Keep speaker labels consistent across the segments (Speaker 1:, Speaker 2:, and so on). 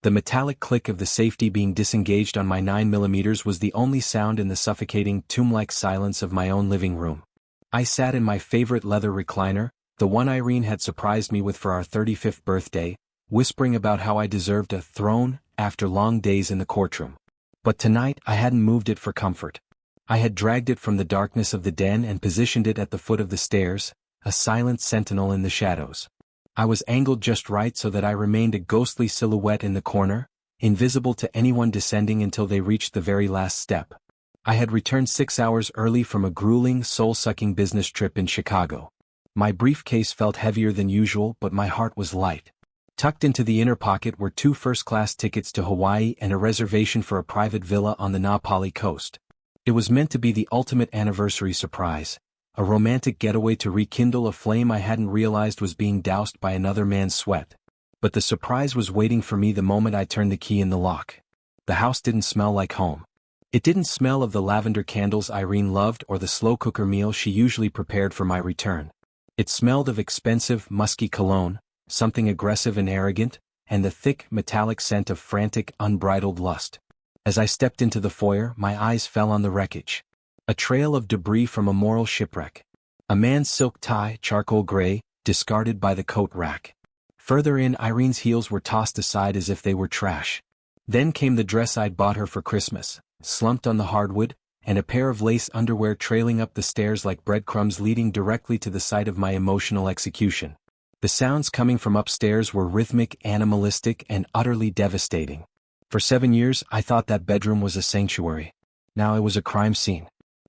Speaker 1: The metallic click of the safety being disengaged on my 9mm was the only sound in the suffocating, tomb-like silence of my own living room. I sat in my favorite leather recliner, the one Irene had surprised me with for our 35th birthday, whispering about how I deserved a throne after long days in the courtroom. But tonight I hadn't moved it for comfort. I had dragged it from the darkness of the den and positioned it at the foot of the stairs, a silent sentinel in the shadows. I was angled just right so that I remained a ghostly silhouette in the corner, invisible to anyone descending until they reached the very last step. I had returned 6 hours early from a grueling, soul-sucking business trip in Chicago. My briefcase felt heavier than usual, but my heart was light. Tucked into the inner pocket were 2 first-class tickets to Hawaii and a reservation for a private villa on the Na Pali coast. It was meant to be the ultimate anniversary surprise, a romantic getaway to rekindle a flame I hadn't realized was being doused by another man's sweat. But the surprise was waiting for me the moment I turned the key in the lock. The house didn't smell like home. It didn't smell of the lavender candles Irene loved or the slow cooker meal she usually prepared for my return. It smelled of expensive, musky cologne, something aggressive and arrogant, and the thick, metallic scent of frantic, unbridled lust. As I stepped into the foyer, my eyes fell on the wreckage. A trail of debris from a moral shipwreck. A man's silk tie, charcoal gray, discarded by the coat rack. Further in, Irene's heels were tossed aside as if they were trash. Then came the dress I'd bought her for Christmas, slumped on the hardwood, and a pair of lace underwear trailing up the stairs like breadcrumbs leading directly to the site of my emotional execution. The sounds coming from upstairs were rhythmic, animalistic, and utterly devastating. For 7 years, I thought that bedroom was a sanctuary. Now it was a crime scene.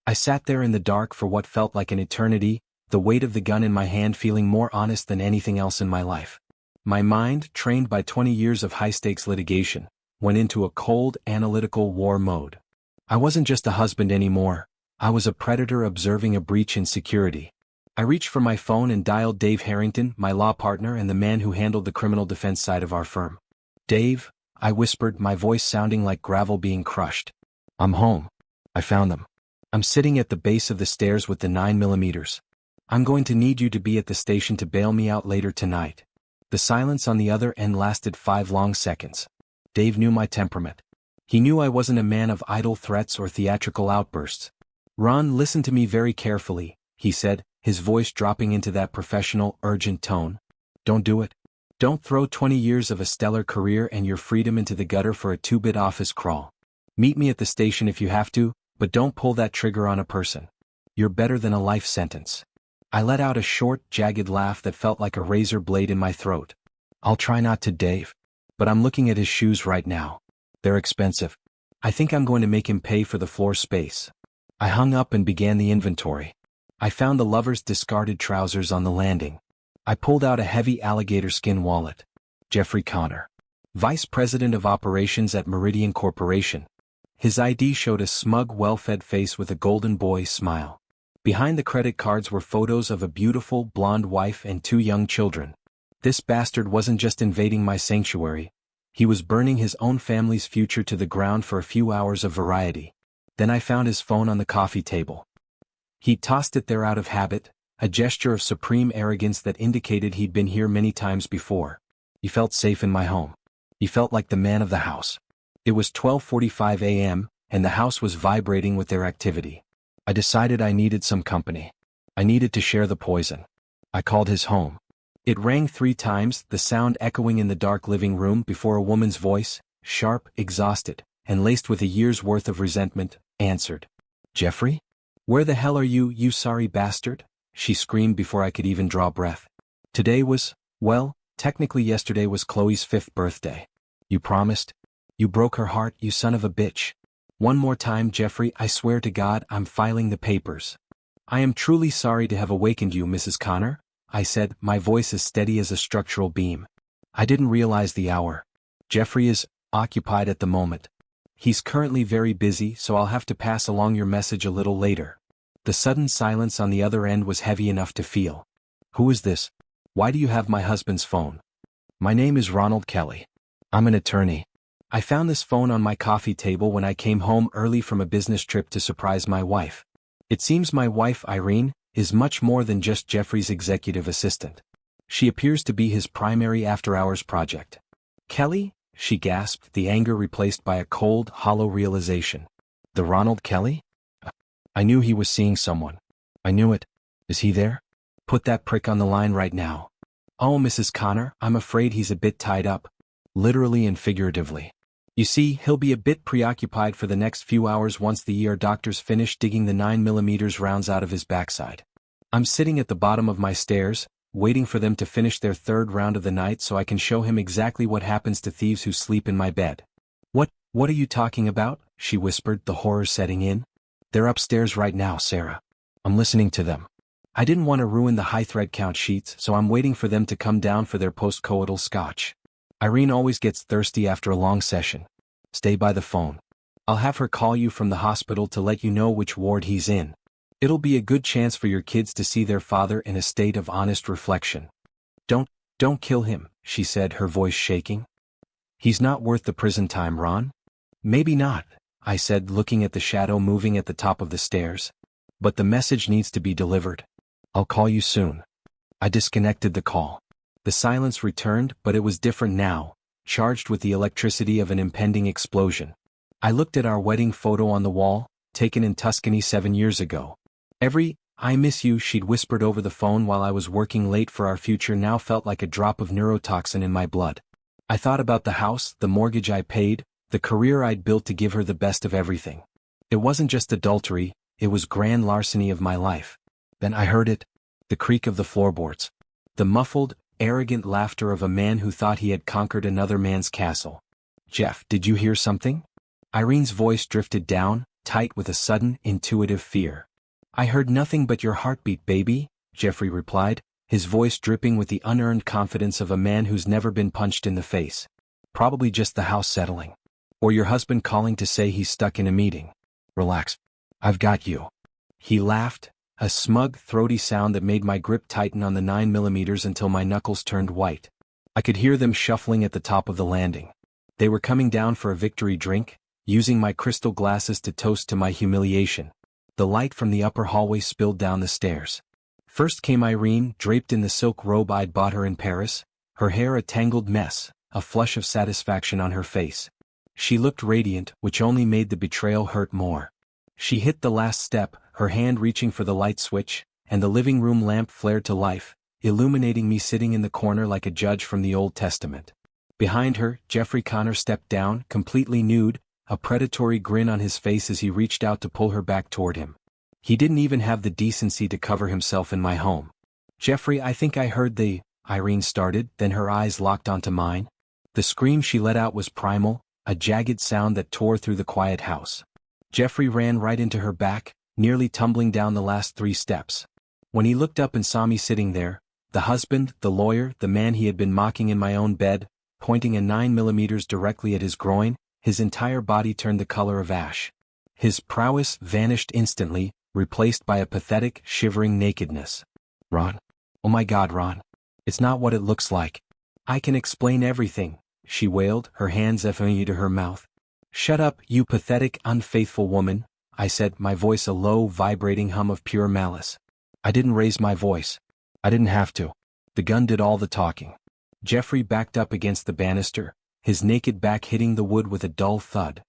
Speaker 1: I sat there in the dark for what felt like an eternity, the weight of the gun in my hand feeling more honest than anything else in my life. My mind, trained by 20 years of high-stakes litigation, went into a cold, analytical war mode. I wasn't just a husband anymore. I was a predator observing a breach in security. I reached for my phone and dialed Dave Harrington, my law partner and the man who handled the criminal defense side of our firm. "Dave," I whispered, my voice sounding like gravel being crushed. "I'm home. I found them. I'm sitting at the base of the stairs with the 9mm. I'm going to need you to be at the station to bail me out later tonight." The silence on the other end lasted 5 long seconds. Dave knew my temperament. He knew I wasn't a man of idle threats or theatrical outbursts. "Ron, listen to me very carefully," he said, his voice dropping into that professional, urgent tone. "Don't do it. Don't throw 20 years of a stellar career and your freedom into the gutter for a 2-bit office crawl. Meet me at the station if you have to, but don't pull that trigger on a person. You're better than a life sentence." I let out a short, jagged laugh that felt like a razor blade in my throat. "I'll try not to, Dave. But I'm looking at his shoes right now. They're expensive. I think I'm going to make him pay for the floor space." I hung up and began the inventory. I found the lover's discarded trousers on the landing. I pulled out a heavy alligator skin wallet. Jeffrey Connor, Vice President of Operations at Meridian Corporation. His ID showed a smug, well-fed face with a golden boy smile. Behind the credit cards were photos of a beautiful, blonde wife and 2 young children. This bastard wasn't just invading my sanctuary. He was burning his own family's future to the ground for a few hours of variety. Then I found his phone on the coffee table. He tossed it there out of habit, a gesture of supreme arrogance that indicated he'd been here many times before. He felt safe in my home. He felt like the man of the house. It was 12:45 a.m., and the house was vibrating with their activity. I decided I needed some company. I needed to share the poison. I called his home. It rang 3 times, the sound echoing in the dark living room before a woman's voice, sharp, exhausted, and laced with a year's worth of resentment, answered. "Jeffrey? Where the hell are you, you sorry bastard?" she screamed before I could even draw breath. Today was, well, technically yesterday was Chloe's 5th birthday. "You promised? You broke her heart, you son of a bitch. One more time, Jeffrey, I swear to God I'm filing the papers." "I am truly sorry to have awakened you, Mrs. Connor," I said, my voice as steady as a structural beam. "I didn't realize the hour. Jeffrey is occupied at the moment. He's currently very busy, so I'll have to pass along your message a little later." The sudden silence on the other end was heavy enough to feel. "Who is this? Why do you have my husband's phone?" "My name is Ronald Kelly. I'm an attorney. I found this phone on my coffee table when I came home early from a business trip to surprise my wife. It seems my wife, Irene, is much more than just Jeffrey's executive assistant. She appears to be his primary after-hours project." "Kelly?" she gasped, the anger replaced by a cold, hollow realization. The Ronald Kelly? I knew he was seeing someone. I knew it. Is he there? Put that prick on the line right now. Oh, Mrs. Connor, I'm afraid he's a bit tied up. Literally and figuratively. You see, he'll be a bit preoccupied for the next few hours once the ER doctors finish digging the 9mm rounds out of his backside. I'm sitting at the bottom of my stairs, waiting for them to finish their third round of the night so I can show him exactly what happens to thieves who sleep in my bed. What are you talking about? She whispered, the horror setting in. They're upstairs right now, Sarah. I'm listening to them. I didn't want to ruin the high thread count sheets, so I'm waiting for them to come down for their post-coital scotch. Irene always gets thirsty after a long session. Stay by the phone. I'll have her call you from the hospital to let you know which ward he's in. It'll be a good chance for your kids to see their father in a state of honest reflection. Don't kill him, she said, her voice shaking. He's not worth the prison time, Ron. Maybe not, I said, looking at the shadow moving at the top of the stairs. But the message needs to be delivered. I'll call you soon. I disconnected the call. The silence returned, but it was different now, charged with the electricity of an impending explosion. I looked at our wedding photo on the wall, taken in Tuscany 7 years ago. Every "I miss you" she'd whispered over the phone while I was working late for our future now felt like a drop of neurotoxin in my blood. I thought about the house, the mortgage I paid, the career I'd built to give her the best of everything. It wasn't just adultery, it was grand larceny of my life. Then I heard it. The creak of the floorboards. The muffled, arrogant laughter of a man who thought he had conquered another man's castle. Jeff, did you hear something? Irene's voice drifted down, tight with a sudden, intuitive fear. I heard nothing but your heartbeat, baby, Jeffrey replied, his voice dripping with the unearned confidence of a man who's never been punched in the face. Probably just the house settling. Or your husband calling to say he's stuck in a meeting. Relax. I've got you. He laughed, a smug, throaty sound that made my grip tighten on the 9mm until my knuckles turned white. I could hear them shuffling at the top of the landing. They were coming down for a victory drink, using my crystal glasses to toast to my humiliation. The light from the upper hallway spilled down the stairs. First came Irene, draped in the silk robe I'd bought her in Paris, her hair a tangled mess, a flush of satisfaction on her face. She looked radiant, which only made the betrayal hurt more. She hit the last step, her hand reaching for the light switch, and the living room lamp flared to life, illuminating me sitting in the corner like a judge from the Old Testament. Behind her, Jeffrey Connor stepped down, completely nude, a predatory grin on his face as he reached out to pull her back toward him. He didn't even have the decency to cover himself in my home. Jeffrey, I think I heard the... Irene started, then her eyes locked onto mine. The scream she let out was primal, a jagged sound that tore through the quiet house. Jeffrey ran right into her back, nearly tumbling down the last 3 steps. When he looked up and saw me sitting there, the husband, the lawyer, the man he had been mocking in my own bed, pointing a 9mm directly at his groin, his entire body turned the color of ash. His prowess vanished instantly, replaced by a pathetic, shivering nakedness. Ron. Oh my God, Ron. It's not what it looks like. I can explain everything, she wailed, her hands effing to her mouth. Shut up, you pathetic, unfaithful woman, I said, my voice a low, vibrating hum of pure malice. I didn't raise my voice. I didn't have to. The gun did all the talking. Jeffrey backed up against the banister, his naked back hitting the wood with a dull thud.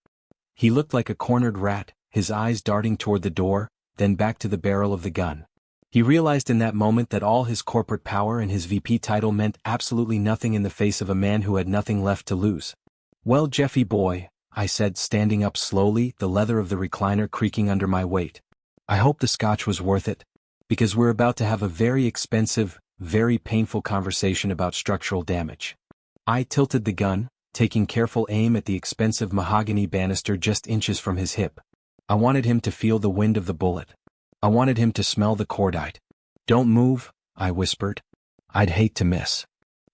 Speaker 1: He looked like a cornered rat, his eyes darting toward the door, then back to the barrel of the gun. He realized in that moment that all his corporate power and his VP title meant absolutely nothing in the face of a man who had nothing left to lose. Well, Jeffy boy, I said, standing up slowly, the leather of the recliner creaking under my weight. I hope the scotch was worth it. Because we're about to have a very expensive, very painful conversation about structural damage. I tilted the gun, taking careful aim at the expensive mahogany banister just inches from his hip. I wanted him to feel the wind of the bullet. I wanted him to smell the cordite. Don't move, I whispered. I'd hate to miss.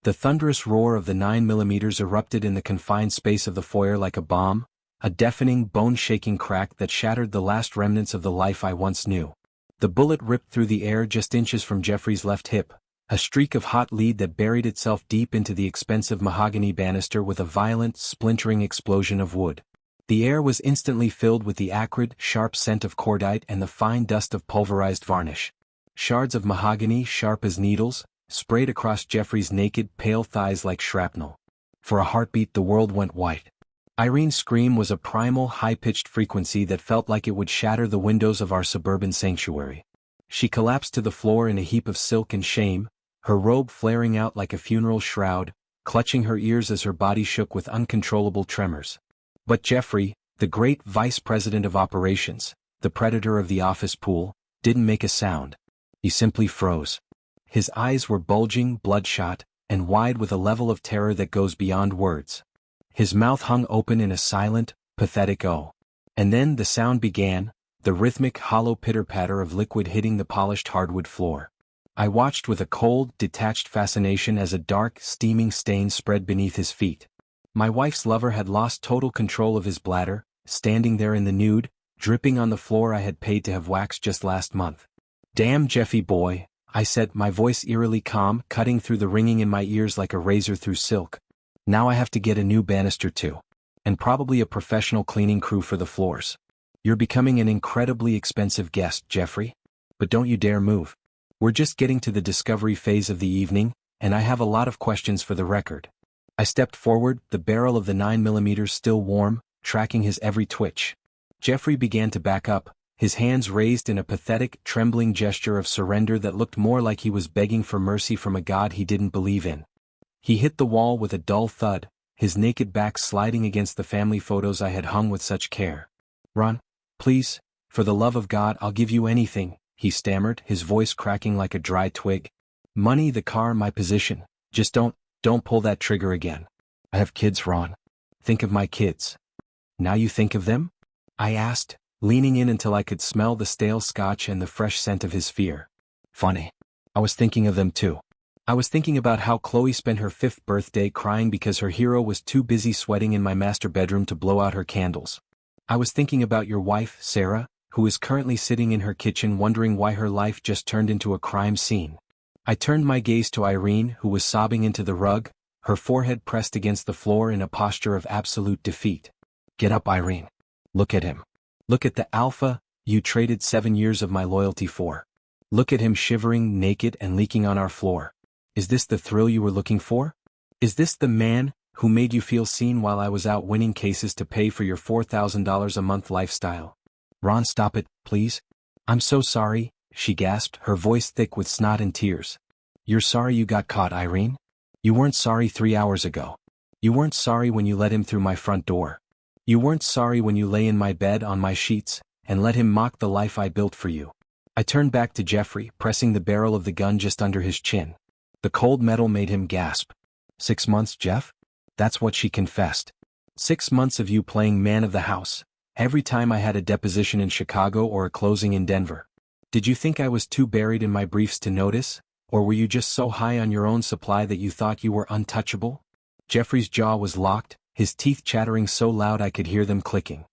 Speaker 1: The thunderous roar of the 9mm erupted in the confined space of the foyer like a bomb, a deafening, bone-shaking crack that shattered the last remnants of the life I once knew. The bullet ripped through the air just inches from Jeffrey's left hip, a streak of hot lead that buried itself deep into the expensive mahogany banister with a violent, splintering explosion of wood. The air was instantly filled with the acrid, sharp scent of cordite and the fine dust of pulverized varnish. Shards of mahogany, sharp as needles, sprayed across Jeffrey's naked, pale thighs like shrapnel. For a heartbeat the world went white. Irene's scream was a primal, high-pitched frequency that felt like it would shatter the windows of our suburban sanctuary. She collapsed to the floor in a heap of silk and shame, her robe flaring out like a funeral shroud, clutching her ears as her body shook with uncontrollable tremors. But Jeffrey, the great vice president of operations, the predator of the office pool, didn't make a sound. He simply froze. His eyes were bulging, bloodshot, and wide with a level of terror that goes beyond words. His mouth hung open in a silent, pathetic "oh." And then the sound began, the rhythmic hollow pitter-patter of liquid hitting the polished hardwood floor. I watched with a cold, detached fascination as a dark, steaming stain spread beneath his feet. My wife's lover had lost total control of his bladder, standing there in the nude, dripping on the floor I had paid to have waxed just last month. "Damn Jeffy boy," I said, my voice eerily calm, cutting through the ringing in my ears like a razor through silk. "Now I have to get a new banister too. And probably a professional cleaning crew for the floors. You're becoming an incredibly expensive guest, Jeffrey. But don't you dare move. We're just getting to the discovery phase of the evening, and I have a lot of questions for the record." I stepped forward, the barrel of the 9mm still warm, tracking his every twitch. Jeffrey began to back up, his hands raised in a pathetic, trembling gesture of surrender that looked more like he was begging for mercy from a god he didn't believe in. He hit the wall with a dull thud, his naked back sliding against the family photos I had hung with such care. "Ron, please, for the love of God, I'll give you anything," he stammered, his voice cracking like a dry twig. "Money, the car, my position. Just don't pull that trigger again. I have kids, Ron. Think of my kids." "Now you think of them?" I asked, leaning in until I could smell the stale scotch and the fresh scent of his fear. "Funny. I was thinking of them too. I was thinking about how Chloe spent her 5th birthday crying because her hero was too busy sweating in my master bedroom to blow out her candles. I was thinking about your wife, Sarah, who is currently sitting in her kitchen wondering why her life just turned into a crime scene." I turned my gaze to Irene, who was sobbing into the rug, her forehead pressed against the floor in a posture of absolute defeat. "Get up, Irene. Look at him. Look at the alpha you traded 7 years of my loyalty for. Look at him shivering, naked and leaking on our floor. Is this the thrill you were looking for? Is this the man who made you feel seen while I was out winning cases to pay for your $4,000 a month lifestyle? Ron, stop it, please. I'm so sorry," she gasped, her voice thick with snot and tears. "You're sorry you got caught, Irene? You weren't sorry 3 hours ago. You weren't sorry when you let him through my front door. You weren't sorry when you lay in my bed on my sheets and let him mock the life I built for you." I turned back to Jeffrey, pressing the barrel of the gun just under his chin. The cold metal made him gasp. 6 months, Jeff? That's what she confessed. 6 months of you playing man of the house, every time I had a deposition in Chicago or a closing in Denver. Did you think I was too buried in my briefs to notice, or were you just so high on your own supply that you thought you were untouchable? Jeffrey's jaw was locked, his teeth chattering so loud I could hear them clicking.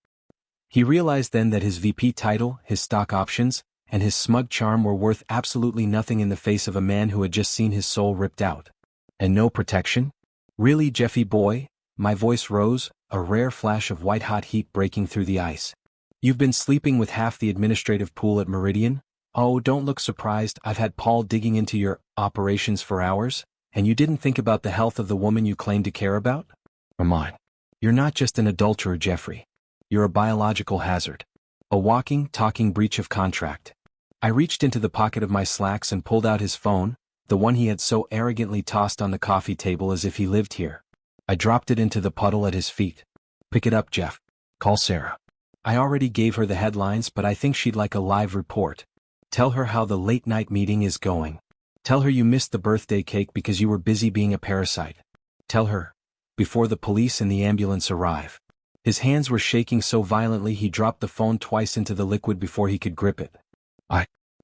Speaker 1: He realized then that his VP title, his stock options, and his smug charm were worth absolutely nothing in the face of a man who had just seen his soul ripped out. And no protection? Really, Jeffy boy? My voice rose, a rare flash of white-hot heat breaking through the ice. You've been sleeping with half the administrative pool at Meridian? Oh, don't look surprised, I've had Paul digging into your operations for hours, and you didn't think about the health of the woman you claim to care about? Come on. You're not just an adulterer, Jeffrey. You're a biological hazard. A walking, talking breach of contract. I reached into the pocket of my slacks and pulled out his phone, the one he had so arrogantly tossed on the coffee table as if he lived here. I dropped it into the puddle at his feet. Pick it up, Jeff. Call Sarah. I already gave her the headlines, but I think she'd like a live report. Tell her how the late-night meeting is going. Tell her you missed the birthday cake because you were busy being a parasite. Tell her, before the police and the ambulance arrive. His hands were shaking so violently he dropped the phone twice into the liquid before he could grip it.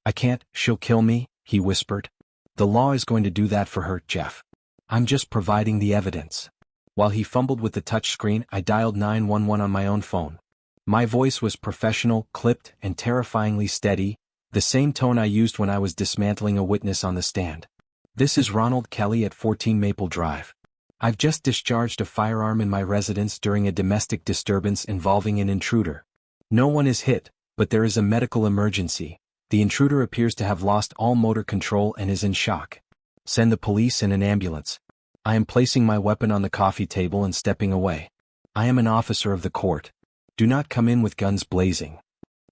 Speaker 1: I can't, she'll kill me, he whispered. The law is going to do that for her, Jeff. I'm just providing the evidence. While he fumbled with the touchscreen, I dialed 911 on my own phone. My voice was professional, clipped, and terrifyingly steady, the same tone I used when I was dismantling a witness on the stand. This is Ronald Kelly at 14 Maple Drive. I've just discharged a firearm in my residence during a domestic disturbance involving an intruder. No one is hit, but there is a medical emergency. The intruder appears to have lost all motor control and is in shock. Send the police and an ambulance. I am placing my weapon on the coffee table and stepping away. I am an officer of the court. Do not come in with guns blazing.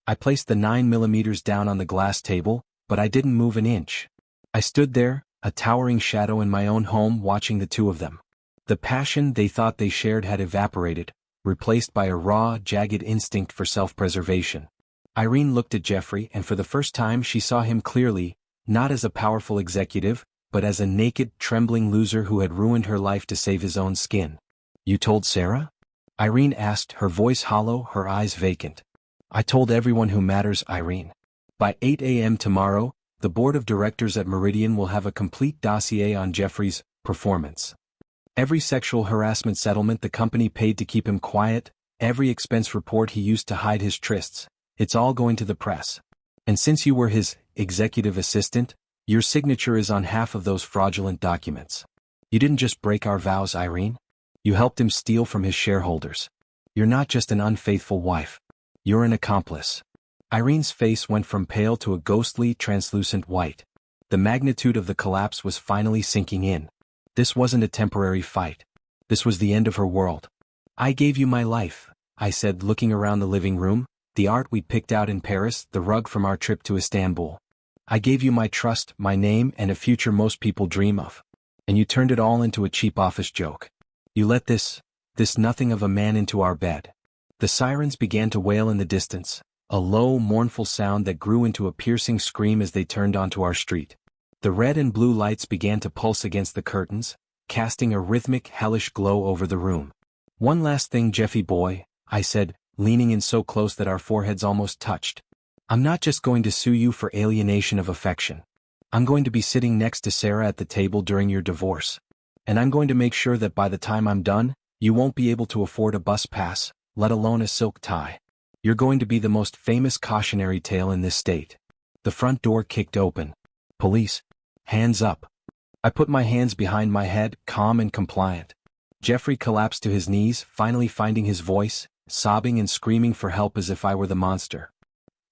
Speaker 1: I placed the 9mm down on the glass table, but I didn't move an inch. I stood there, a towering shadow in my own home, watching the two of them. The passion they thought they shared had evaporated, replaced by a raw, jagged instinct for self-preservation. Irene looked at Jeffrey, and for the first time she saw him clearly, not as a powerful executive, but as a naked, trembling loser who had ruined her life to save his own skin. "You told Sarah?" Irene asked, her voice hollow, her eyes vacant. "I told everyone who matters, Irene. By 8 a.m. tomorrow, the board of directors at Meridian will have a complete dossier on Jeffrey's performance. Every sexual harassment settlement the company paid to keep him quiet, every expense report he used to hide his trysts, it's all going to the press. And since you were his executive assistant, your signature is on half of those fraudulent documents. You didn't just break our vows, Irene. You helped him steal from his shareholders. You're not just an unfaithful wife. You're an accomplice." Irene's face went from pale to a ghostly, translucent white. The magnitude of the collapse was finally sinking in. This wasn't a temporary fight. This was the end of her world. "I gave you my life," I said, looking around the living room, the art we'd picked out in Paris, the rug from our trip to Istanbul. "I gave you my trust, my name, and a future most people dream of. And you turned it all into a cheap office joke. You let this nothing of a man into our bed." The sirens began to wail in the distance, a low, mournful sound that grew into a piercing scream as they turned onto our street. The red and blue lights began to pulse against the curtains, casting a rhythmic, hellish glow over the room. "One last thing, Jeffy boy," I said, leaning in so close that our foreheads almost touched. "I'm not just going to sue you for alienation of affection. I'm going to be sitting next to Sarah at the table during your divorce. And I'm going to make sure that by the time I'm done, you won't be able to afford a bus pass, let alone a silk tie. You're going to be the most famous cautionary tale in this state." The front door kicked open. "Police. Hands up." I put my hands behind my head, calm and compliant. Jeffrey collapsed to his knees, finally finding his voice, sobbing and screaming for help as if I were the monster.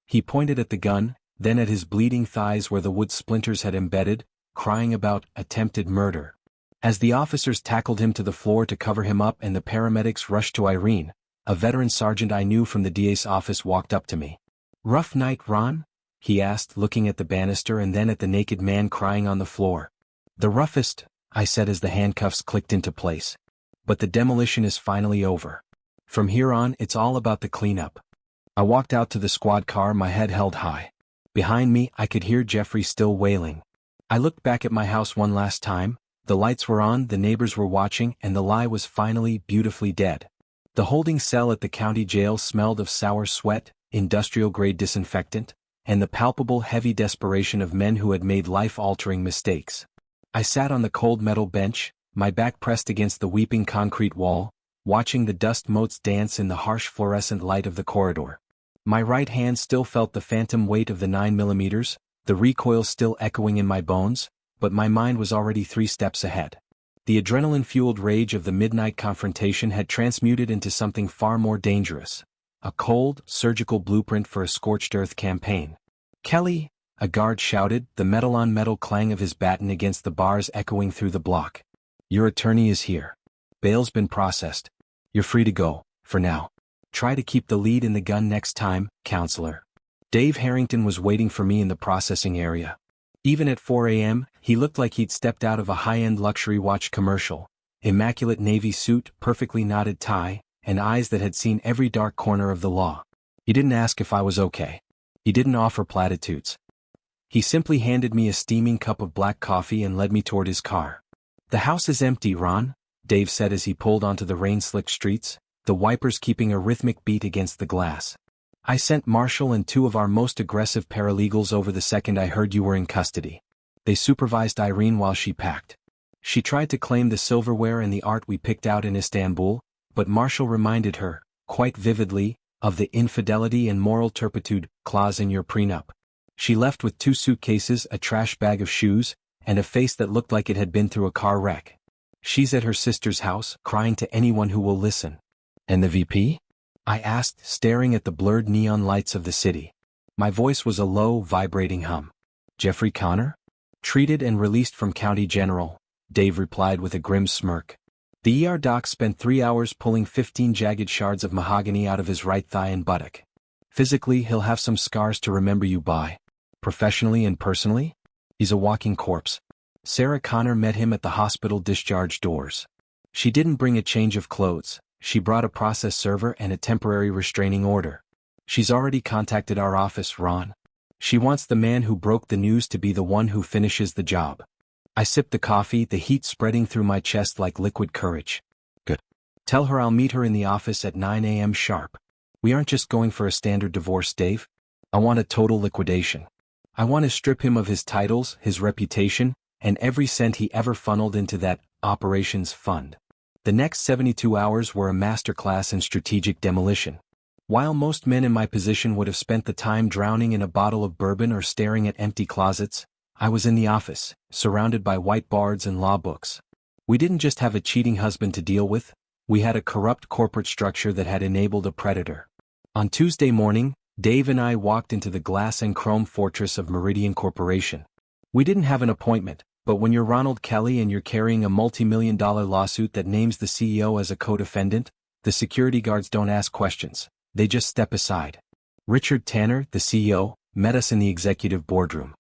Speaker 1: He pointed at the gun, then at his bleeding thighs where the wood splinters had embedded, crying about attempted murder. As the officers tackled him to the floor to cover him up and the paramedics rushed to Irene, a veteran sergeant I knew from the DA's office walked up to me. "Rough night, Ron?" he asked, looking at the banister and then at the naked man crying on the floor. "The roughest," I said as the handcuffs clicked into place. "But the demolition is finally over. From here on, it's all about the cleanup." I walked out to the squad car, my head held high. Behind me, I could hear Jeffrey still wailing. I looked back at my house one last time. The lights were on, the neighbors were watching, and the lie was finally, beautifully dead. The holding cell at the county jail smelled of sour sweat, industrial-grade disinfectant, and the palpable, heavy desperation of men who had made life-altering mistakes. I sat on the cold metal bench, my back pressed against the weeping concrete wall, watching the dust motes dance in the harsh fluorescent light of the corridor. My right hand still felt the phantom weight of the 9mm, the recoil still echoing in my bones, but my mind was already 3 steps ahead. The adrenaline-fueled rage of the midnight confrontation had transmuted into something far more dangerous. A cold, surgical blueprint for a scorched-earth campaign. "Kelly!" a guard shouted, the metal-on-metal clang of his baton against the bars echoing through the block. "Your attorney is here. Bail's been processed. You're free to go, for now. Try to keep the lead in the gun next time, counselor." Dave Harrington was waiting for me in the processing area. Even at 4 a.m., he looked like he'd stepped out of a high-end luxury watch commercial. Immaculate navy suit, perfectly knotted tie, and eyes that had seen every dark corner of the law. He didn't ask if I was okay. He didn't offer platitudes. He simply handed me a steaming cup of black coffee and led me toward his car. "The house is empty, Ron," Dave said as he pulled onto the rain-slicked streets, the wipers keeping a rhythmic beat against the glass. "I sent Marshall and 2 of our most aggressive paralegals over the second I heard you were in custody. They supervised Irene while she packed. She tried to claim the silverware and the art we picked out in Istanbul, but Marshall reminded her, quite vividly, of the infidelity and moral turpitude clause in your prenup. She left with 2 suitcases, a trash bag of shoes, and a face that looked like it had been through a car wreck. She's at her sister's house, crying to anyone who will listen." "And the VP?" I asked, staring at the blurred neon lights of the city. My voice was a low, vibrating hum. "Jeffrey Connor? Treated and released from County General," Dave replied with a grim smirk. The ER doc spent 3 hours pulling 15 jagged shards of mahogany out of his right thigh and buttock. Physically, he'll have some scars to remember you by. Professionally and personally? He's a walking corpse. Sarah Connor met him at the hospital discharge doors. She didn't bring a change of clothes, she brought a process server and a temporary restraining order. She's already contacted our office, Ron. She wants the man who broke the news to be the one who finishes the job. I sipped the coffee, the heat spreading through my chest like liquid courage. Good. Tell her I'll meet her in the office at 9 a.m. sharp. We aren't just going for a standard divorce, Dave. I want a total liquidation. I want to strip him of his titles, his reputation, and every cent he ever funneled into that operations fund. The next 72 hours were a masterclass in strategic demolition. While most men in my position would have spent the time drowning in a bottle of bourbon or staring at empty closets, I was in the office, surrounded by whiteboards and law books. We didn't just have a cheating husband to deal with, we had a corrupt corporate structure that had enabled a predator. On Tuesday morning, Dave and I walked into the glass and chrome fortress of Meridian Corporation. We didn't have an appointment, but when you're Ronald Kelly and you're carrying a multi-million-dollar lawsuit that names the CEO as a co-defendant, the security guards don't ask questions, they just step aside. Richard Tanner, the CEO, met us in the executive boardroom.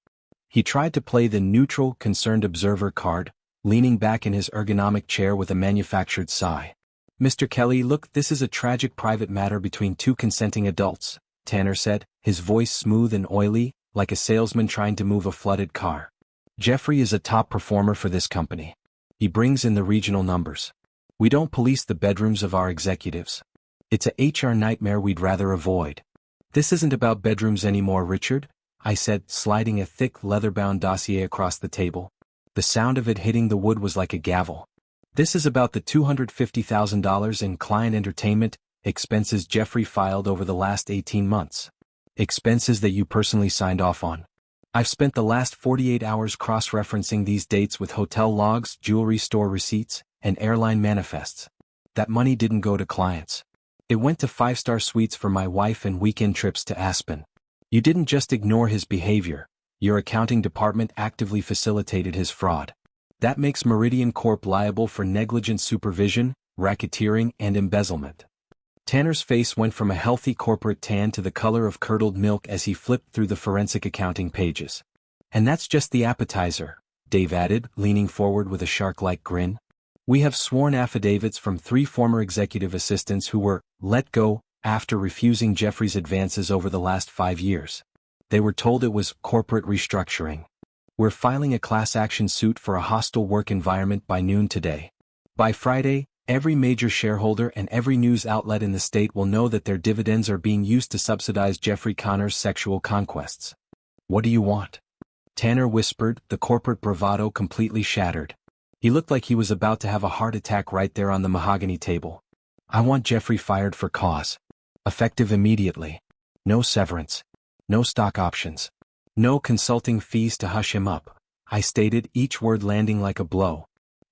Speaker 1: He tried to play the neutral, concerned observer card, leaning back in his ergonomic chair with a manufactured sigh. Mr. Kelly, look, this is a tragic private matter between two consenting adults, Tanner said, his voice smooth and oily, like a salesman trying to move a flooded car. Jeffrey is a top performer for this company. He brings in the regional numbers. We don't police the bedrooms of our executives. It's a HR nightmare we'd rather avoid. This isn't about bedrooms anymore, Richard, I said, sliding a thick leather-bound dossier across the table. The sound of it hitting the wood was like a gavel. This is about the $250,000 in client entertainment expenses Jeffrey filed over the last 18 months. Expenses that you personally signed off on. I've spent the last 48 hours cross-referencing these dates with hotel logs, jewelry store receipts, and airline manifests. That money didn't go to clients. It went to 5-star suites for my wife and weekend trips to Aspen. You didn't just ignore his behavior, your accounting department actively facilitated his fraud. That makes Meridian Corp liable for negligent supervision, racketeering, and embezzlement. Tanner's face went from a healthy corporate tan to the color of curdled milk as he flipped through the forensic accounting pages. And that's just the appetizer, Dave added, leaning forward with a shark-like grin. We have sworn affidavits from 3 former executive assistants who were let go after refusing Jeffrey's advances over the last 5 years. They were told it was corporate restructuring. We're filing a class action suit for a hostile work environment by noon today. By Friday, every major shareholder and every news outlet in the state will know that their dividends are being used to subsidize Jeffrey Connor's sexual conquests. What do you want? Tanner whispered, the corporate bravado completely shattered. He looked like he was about to have a heart attack right there on the mahogany table. I want Jeffrey fired for cause. Effective immediately. No severance. No stock options. No consulting fees to hush him up, I stated, each word landing like a blow.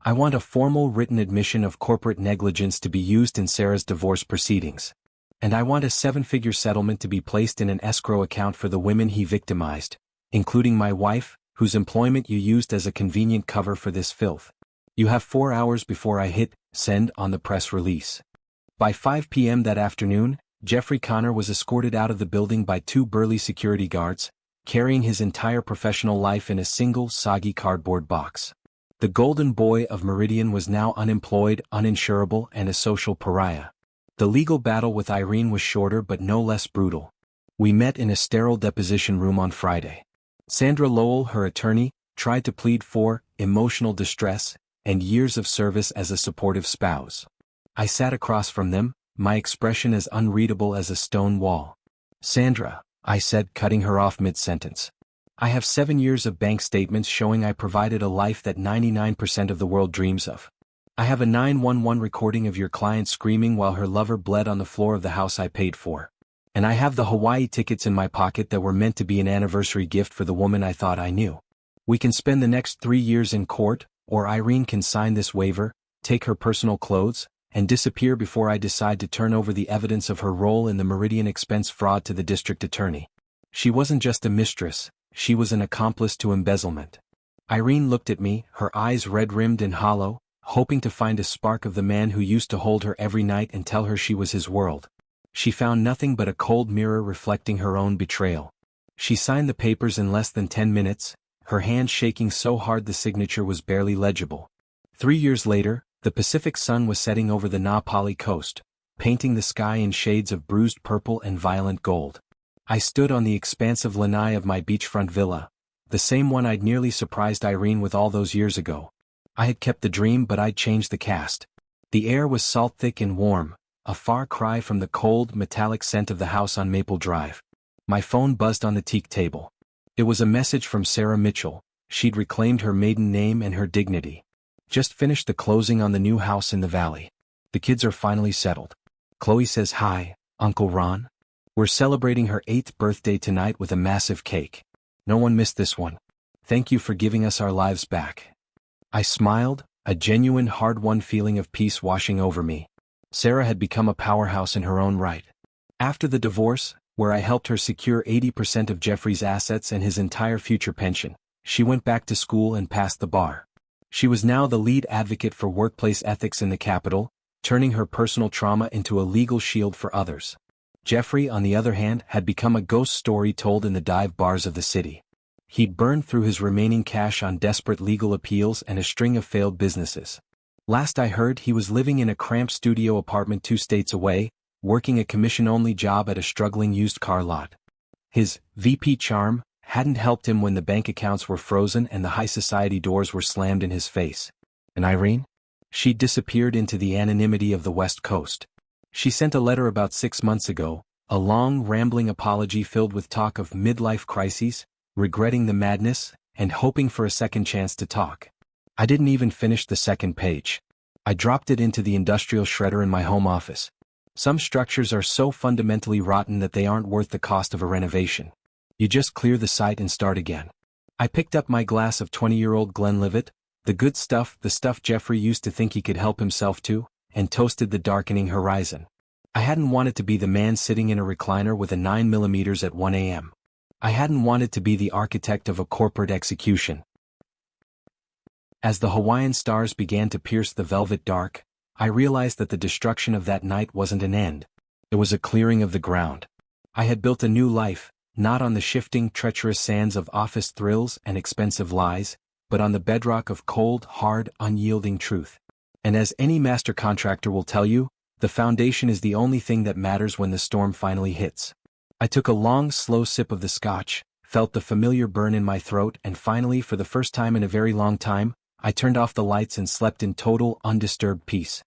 Speaker 1: I want a formal written admission of corporate negligence to be used in Sarah's divorce proceedings. And I want a 7-figure settlement to be placed in an escrow account for the women he victimized, including my wife, whose employment you used as a convenient cover for this filth. You have 4 hours before I hit send on the press release. By 5 p.m. that afternoon, Jeffrey Connor was escorted out of the building by 2 burly security guards, carrying his entire professional life in a single soggy cardboard box. The golden boy of Meridian was now unemployed, uninsurable, and a social pariah. The legal battle with Irene was shorter but no less brutal. We met in a sterile deposition room on Friday. Sandra Lowell, her attorney, tried to plead for emotional distress and years of service as a supportive spouse. I sat across from them, my expression as unreadable as a stone wall. Sandra, I said, cutting her off mid-sentence. I have 7 years of bank statements showing I provided a life that 99% of the world dreams of. I have a 911 recording of your client screaming while her lover bled on the floor of the house I paid for. And I have the Hawaii tickets in my pocket that were meant to be an anniversary gift for the woman I thought I knew. We can spend the next 3 years in court, or Irene can sign this waiver, take her personal clothes, and disappear before I decide to turn over the evidence of her role in the Meridian expense fraud to the district attorney. She wasn't just a mistress, she was an accomplice to embezzlement. Irene looked at me, her eyes red-rimmed and hollow, hoping to find a spark of the man who used to hold her every night and tell her she was his world. She found nothing but a cold mirror reflecting her own betrayal. She signed the papers in less than 10 minutes, her hand shaking so hard the signature was barely legible. 3 years later, the Pacific sun was setting over the Na Pali coast, painting the sky in shades of bruised purple and violent gold. I stood on the expansive lanai of my beachfront villa, the same one I'd nearly surprised Irene with all those years ago. I had kept the dream, but I'd changed the cast. The air was salt-thick and warm, a far cry from the cold, metallic scent of the house on Maple Drive. My phone buzzed on the teak table. It was a message from Sarah Mitchell. She'd reclaimed her maiden name and her dignity. Just finished the closing on the new house in the valley. The kids are finally settled. Chloe says hi, Uncle Ron. We're celebrating her 8th birthday tonight with a massive cake. No one missed this one. Thank you for giving us our lives back. I smiled, a genuine hard-won feeling of peace washing over me. Sarah had become a powerhouse in her own right. After the divorce, where I helped her secure 80% of Jeffrey's assets and his entire future pension, she went back to school and passed the bar. She was now the lead advocate for workplace ethics in the capital, turning her personal trauma into a legal shield for others. Jeffrey, on the other hand, had become a ghost story told in the dive bars of the city. He'd burned through his remaining cash on desperate legal appeals and a string of failed businesses. Last I heard, he was living in a cramped studio apartment 2 states away, working a commission-only job at a struggling used car lot. His VP charm hadn't helped him when the bank accounts were frozen and the high society doors were slammed in his face. And Irene? She disappeared into the anonymity of the West Coast. She sent a letter about 6 months ago, a long, rambling apology filled with talk of midlife crises, regretting the madness, and hoping for a second chance to talk. I didn't even finish the second page. I dropped it into the industrial shredder in my home office. Some structures are so fundamentally rotten that they aren't worth the cost of a renovation. You just clear the site and start again. I picked up my glass of 20-year-old Glenlivet, the good stuff, the stuff Jeffrey used to think he could help himself to, and toasted the darkening horizon. I hadn't wanted to be the man sitting in a recliner with a 9mm at 1 a.m. I hadn't wanted to be the architect of a corporate execution. As the Hawaiian stars began to pierce the velvet dark, I realized that the destruction of that night wasn't an end. It was a clearing of the ground. I had built a new life, not on the shifting, treacherous sands of office thrills and expensive lies, but on the bedrock of cold, hard, unyielding truth. And as any master contractor will tell you, the foundation is the only thing that matters when the storm finally hits. I took a long, slow sip of the scotch, felt the familiar burn in my throat, and finally, for the first time in a very long time, I turned off the lights and slept in total, undisturbed peace.